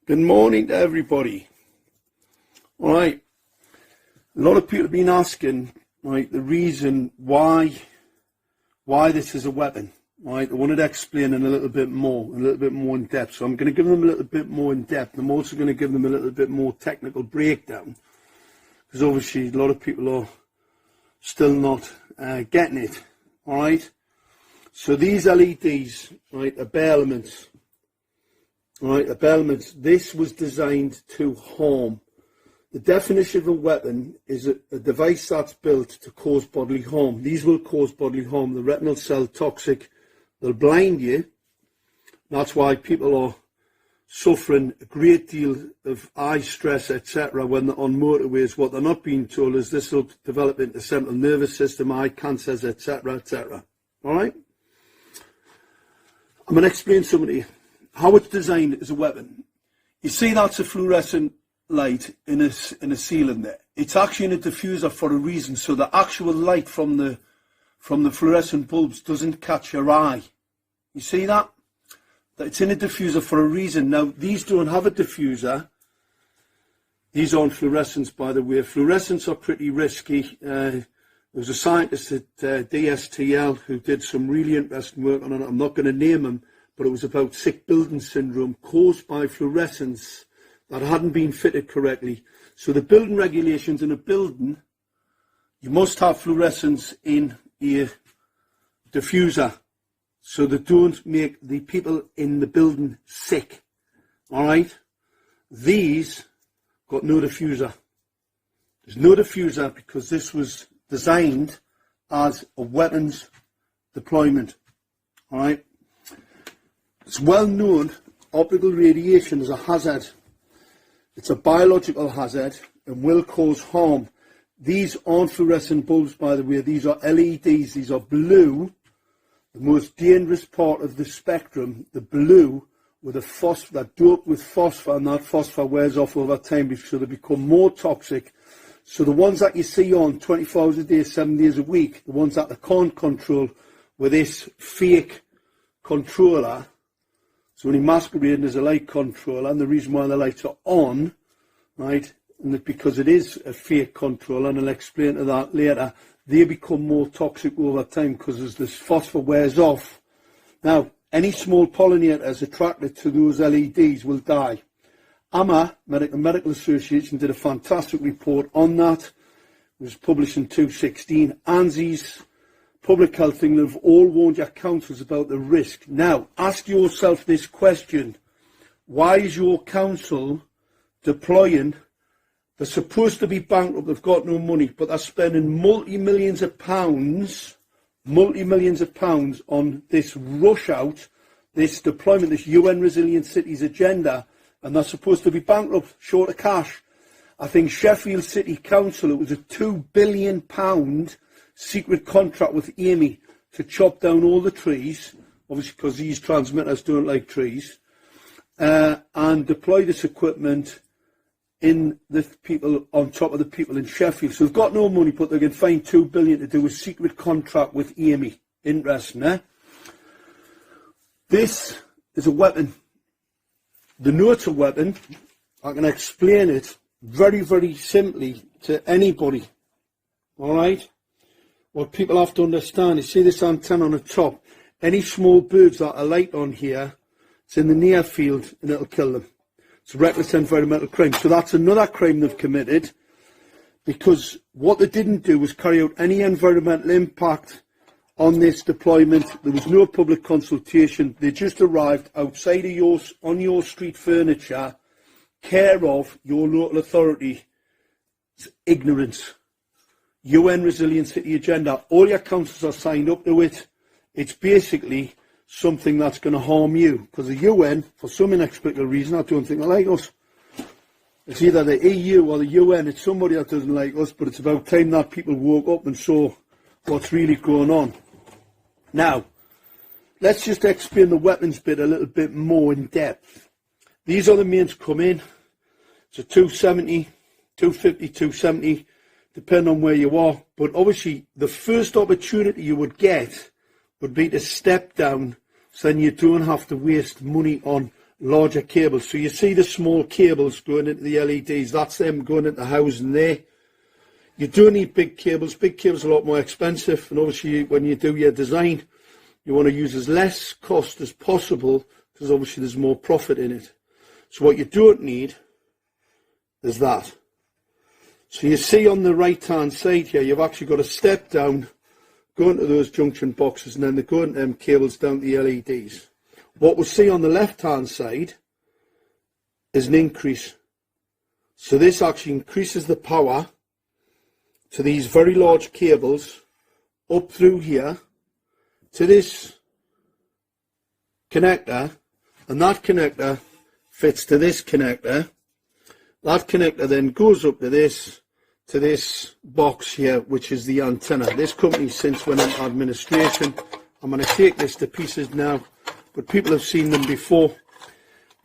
Good morning to everybody. All right, a lot of people have been asking, right, the reason why this is a weapon. Right, I wanted to explain in a little bit more in depth. So I'm going to give them a little bit more in depth. I'm also going to give them a little bit more technical breakdown, because obviously a lot of people are still not getting it. All right, so these LEDs, right, are bare elements. Right, elements. This was designed to harm. The definition of a weapon is a device that's built to cause bodily harm. These will cause bodily harm. The retinal cell toxic, they'll blind you. That's why people are suffering a great deal of eye stress, etc. when they're on motorways. What they're not being told is this will develop into central nervous system, eye cancers, etc., etc. All right? I'm going to explain something to you. How it's designed as a weapon. You see, that's a fluorescent light in a ceiling there. It's actually in a diffuser for a reason, so the actual light from the fluorescent bulbs doesn't catch your eye. You see that? It's in a diffuser for a reason. Now, these don't have a diffuser. These aren't fluorescents, by the way. Fluorescents are pretty risky. There was a scientist at DSTL who did some really interesting work on it. I'm not going to name him, but it was about sick building syndrome caused by fluorescence that hadn't been fitted correctly. So the building regulations in a building, you must have fluorescence in a diffuser so they don't make the people in the building sick. All right? These got no diffuser. There's no diffuser because this was designed as a weapons deployment. All right? It's well known optical radiation is a hazard. It's a biological hazard and will cause harm. These aren't fluorescent bulbs, by the way. These are LEDs. These are blue, the most dangerous part of the spectrum. The blue with a phosphor, that doped with phosphor, and that phosphor wears off over time, so they become more toxic. So the ones that you see on 24 hours a day, 7 days a week, the ones that they can't control with this fake controller, so only masquerading as a light controller, and the reason why the lights are on, right, and because it is a fake controller, and I'll explain to that later, they become more toxic over time because as this phosphor wears off. Now, any small pollinators attracted to those LEDs will die. AMA, American Medical Association, did a fantastic report on that. It was published in 2016. ANSI's Public Health England have all warned your councils about the risk. Now, ask yourself this question. Why is your council deploying? They're supposed to be bankrupt, they've got no money, but they're spending multi-millions of pounds on this rush out, this deployment, this UN Resilient Cities agenda, and they're supposed to be bankrupt, short of cash. I think Sheffield City Council, it was a £2 billion secret contract with Amy to chop down all the trees, obviously because these transmitters don't like trees, and deploy this equipment in the people on top of the people in Sheffield. So they've got no money, but they can find £2 billion to do a secret contract with Amy. Interesting, eh? This is a weapon. The know it's a weapon, I can explain it very, very simply to anybody. All right? What people have to understand, you see this antenna on the top, any small birds that are light on here, it's in the near field and it'll kill them. It's a reckless environmental crime. So that's another crime they've committed, because what they didn't do was carry out any environmental impact on this deployment. There was no public consultation. They just arrived outside of on your street furniture, care of your local authority. It's ignorance. UN Resilient City Agenda, all your councils are signed up to it. It's basically something that's going to harm you, because the UN, for some inexplicable reason, I don't think they like us. It's either the EU or the UN, it's somebody that doesn't like us, but it's about time that people woke up and saw what's really going on. Now, let's just explain the weapons bit a little bit more in depth. These are the mains come in. It's a 270, 250, 270, depending on where you are. But obviously, the first opportunity you would get would be to step down, so then you don't have to waste money on larger cables. So you see the small cables going into the LEDs, that's them going into the housing there. You do need big cables. Big cables are a lot more expensive, and obviously when you do your design, you want to use as less cost as possible, because obviously there's more profit in it. So what you don't need is that. So you see on the right hand side here, you've actually got a step down, go into those junction boxes, and then they go into them cables down to the LEDs. What we'll see on the left hand side is an increase. So this actually increases the power to these very large cables up through here to this connector, and that connector fits to this connector. That connector then goes up to this box here, which is the antenna. This company since went into administration. I'm going to take this to pieces now, but people have seen them before.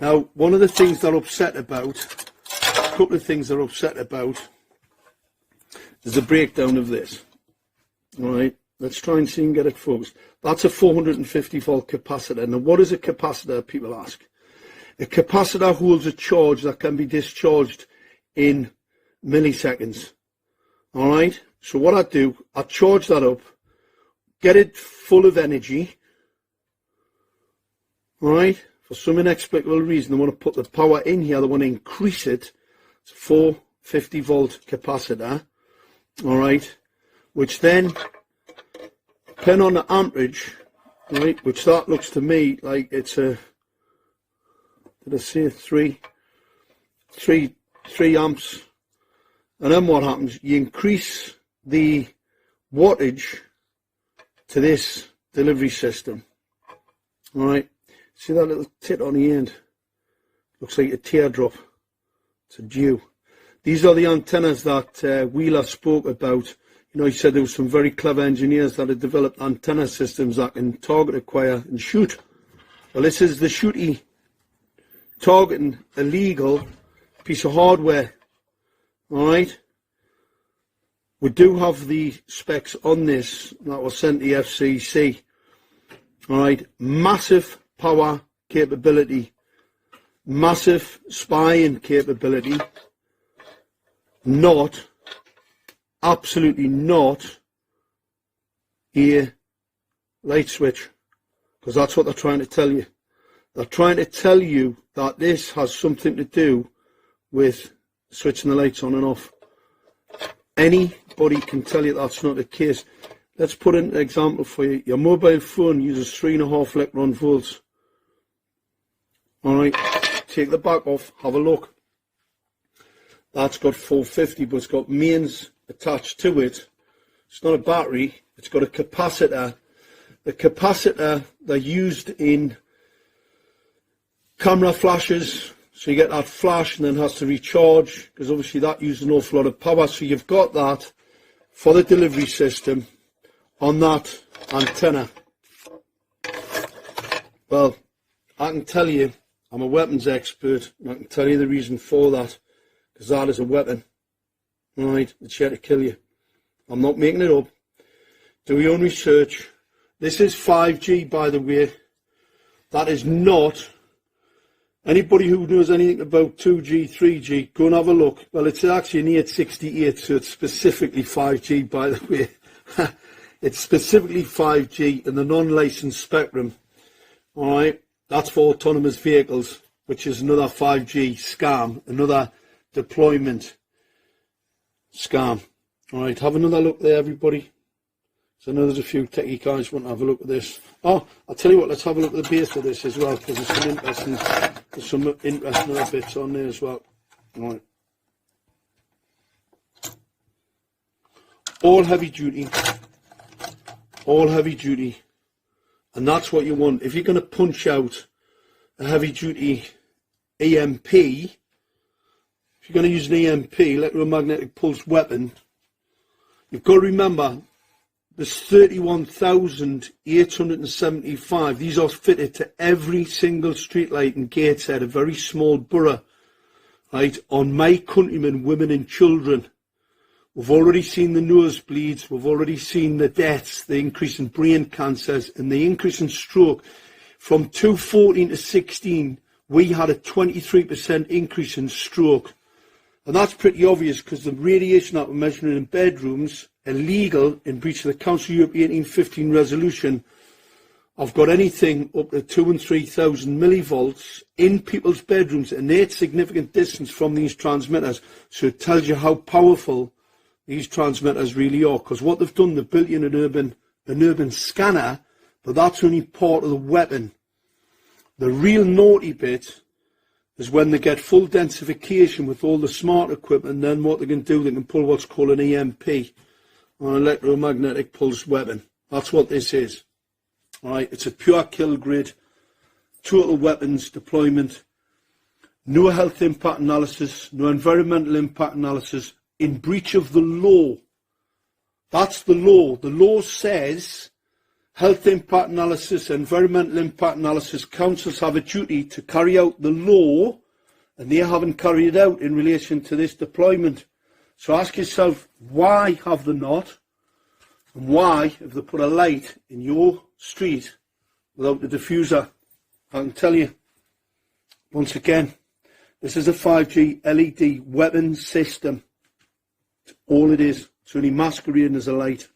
Now, one of the things they're upset about, a couple of things they're upset about, is the breakdown of this. All right, let's try and see and get it focused. That's a 450 volt capacitor. Now, what is a capacitor, people ask? A capacitor holds a charge that can be discharged in milliseconds. All right, so what I do, I charge that up, get it full of energy. All right, for some inexplicable reason, I want to put the power in here, I want to increase it. It's a 450 volt capacitor. All right, which then, depending on the amperage, right, which that looks to me like it's a, did I say 3 amps? And then what happens? You increase the wattage to this delivery system. All right, see that little tit on the end? Looks like a teardrop. It's a dew. These are the antennas that Wheeler spoke about. You know, he said there were some very clever engineers that had developed antenna systems that can target, acquire and shoot. Well, this is the shooty targeting a legal piece of hardware. All right. We do have the specs on this that was sent to the FCC. All right. Massive power capability. Massive spying capability. Not, absolutely not, a light switch, because that's what they're trying to tell you. They're trying to tell you that this has something to do with switching the lights on and off. Anybody can tell you that's not the case. Let's put an example for you. Your mobile phone uses 3.5 electron volts. All right, take the back off, have a look. That's got 450, but it's got mains attached to it. It's not a battery, it's got a capacitor. The capacitor, they're used in camera flashes, so you get that flash and then has to recharge, because obviously that uses an awful lot of power. So you've got that for the delivery system on that antenna. Well, I can tell you, I'm a weapons expert, and I can tell you the reason for that. Because that is a weapon, right? It's here to kill you. I'm not making it up. Do your own research. This is 5G, by the way. That is not. Anybody who knows anything about 2G, 3G, go and have a look. Well, it's actually an 868, so it's specifically 5G, by the way. It's specifically 5G in the non-licensed spectrum. All right, that's for autonomous vehicles, which is another 5G scam, another deployment scam. All right, have another look there, everybody. So I know there's a few techie guys who want to have a look at this. Oh, I'll tell you what, let's have a look at the base of this as well, because there's some interesting other bits on there as well. All right. All heavy duty. All heavy duty. And that's what you want. If you're going to punch out a heavy duty EMP, if you're going to use an EMP, electromagnetic pulse weapon, you've got to remember there's 31,875. These are fitted to every single streetlight in Gateshead, a very small borough, right, on my countrymen, women and children. We've already seen the nosebleeds, we've already seen the deaths, the increase in brain cancers and the increase in stroke. From 2014 to 16, we had a 23% increase in stroke. And that's pretty obvious because the radiation that we're measuring in bedrooms, illegal in breach of the Council of Europe 1815 resolution, I've got anything up to 2,000 and 3,000 millivolts in people's bedrooms, and they're at significant distance from these transmitters. So it tells you how powerful these transmitters really are. Because what they've done, they've built in an urban scanner, but that's only part of the weapon. The real naughty bit is when they get full densification with all the smart equipment, and then what they can do, they can pull what's called an EMP, or an electromagnetic pulse weapon. That's what this is. Right, it's a pure kill grid, total weapons deployment, no health impact analysis, no environmental impact analysis, in breach of the law. That's the law. The law says health impact analysis, environmental impact analysis, councils have a duty to carry out the law, and they haven't carried it out in relation to this deployment. So ask yourself, why have they not? And why have they put a light in your street without the diffuser? I can tell you, once again, this is a 5G LED weapon system. It's all it is. It's only masquerading as a light.